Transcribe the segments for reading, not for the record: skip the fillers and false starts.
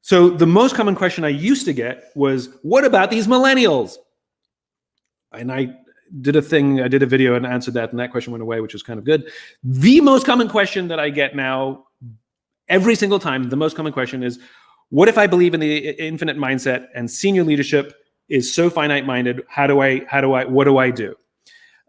So the most common question I used to get was, what about these millennials? And I did a video and answered that, and that question went away, which was kind of good. The most common question that I get now, every single time, the most common question is, what if I believe in the infinite mindset and senior leadership is so finite-minded? What do I do?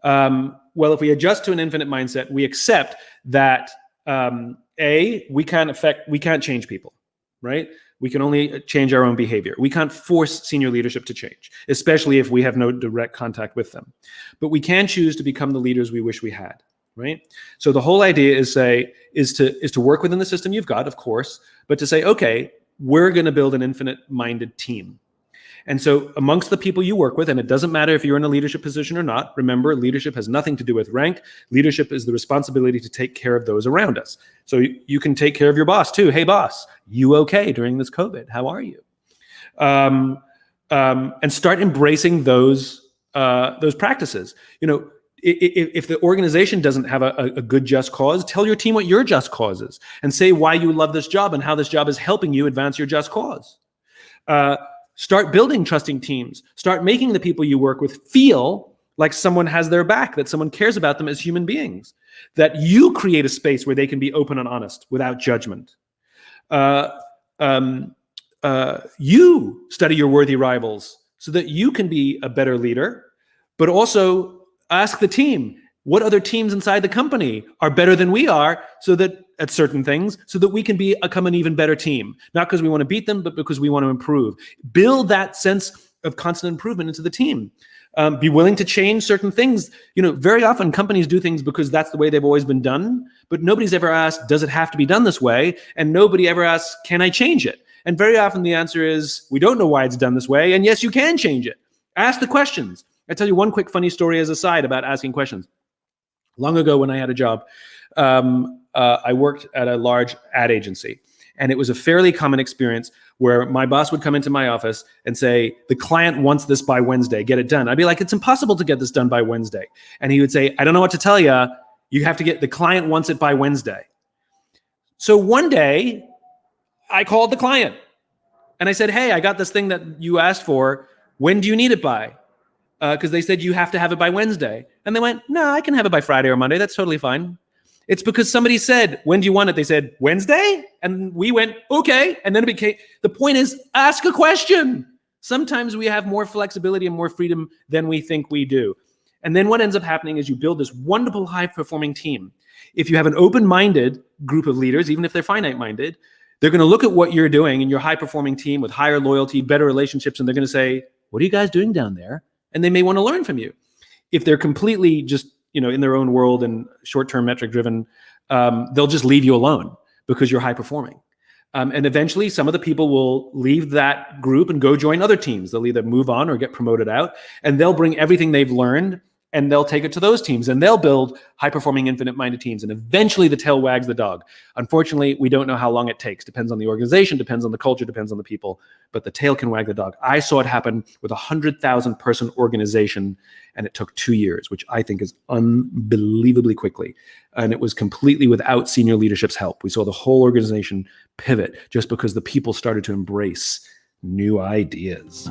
Well, if we adjust to an infinite mindset, we accept that we can't change people, right? We can only change our own behavior. We can't force senior leadership to change, especially if we have no direct contact with them. But we can choose to become the leaders we wish we had, right? So the whole idea is to work within the system you've got, of course, but to say, okay, we're going to build an infinite-minded team. And so amongst the people you work with, and it doesn't matter if you're in a leadership position or not, remember, leadership has nothing to do with rank. Leadership is the responsibility to take care of those around us. So you can take care of your boss too. Hey, boss, you okay during this COVID? How are you? And start embracing those practices. If the organization doesn't have a good just cause, tell your team what your just cause is and say why you love this job and how this job is helping you advance your just cause. Start building trusting teams. Start making the people you work with feel like someone has their back, that someone cares about them as human beings, that you create a space where they can be open and honest without judgment. You study your worthy rivals so that you can be a better leader, but also ask the team, what other teams inside the company are better than we are at certain things, so that we can become an even better team. Not because we want to beat them, but because we want to improve. Build that sense of constant improvement into the team. Be willing to change certain things. Very often companies do things because that's the way they've always been done, but nobody's ever asked, does it have to be done this way? And nobody ever asks, can I change it? And very often the answer is, we don't know why it's done this way, and yes, you can change it. Ask the questions. I'll tell you one quick funny story as a side about asking questions. Long ago when I had a job, I worked at a large ad agency, and it was a fairly common experience where my boss would come into my office and say, the client wants this by Wednesday, get it done. I'd be like, it's impossible to get this done by Wednesday. And he would say, I don't know what to tell you. You have to the client wants it by Wednesday. So one day I called the client and I said, hey, I got this thing that you asked for. When do you need it by? Because they said you have to have it by Wednesday. And they went, no, I can have it by Friday or Monday. That's totally fine. It's because somebody said, when do you want it? They said, Wednesday? And we went, okay. And then it became, the point is, ask a question. Sometimes we have more flexibility and more freedom than we think we do. And then what ends up happening is you build this wonderful high-performing team. If you have an open-minded group of leaders, even if they're finite-minded, they're going to look at what you're doing in your high-performing team with higher loyalty, better relationships, and they're going to say, what are you guys doing down there? And they may want to learn from you. If they're completely just in their own world and short-term metric driven, they'll just leave you alone because you're high performing. And eventually some of the people will leave that group and go join other teams. They'll either move on or get promoted out, and they'll bring everything they've learned and they'll take it to those teams, and they'll build high-performing, infinite-minded teams, and eventually the tail wags the dog. Unfortunately, we don't know how long it takes. Depends on the organization, depends on the culture, depends on the people, but the tail can wag the dog. I saw it happen with a 100,000-person organization, and it took 2 years, which I think is unbelievably quickly. And it was completely without senior leadership's help. We saw the whole organization pivot just because the people started to embrace new ideas.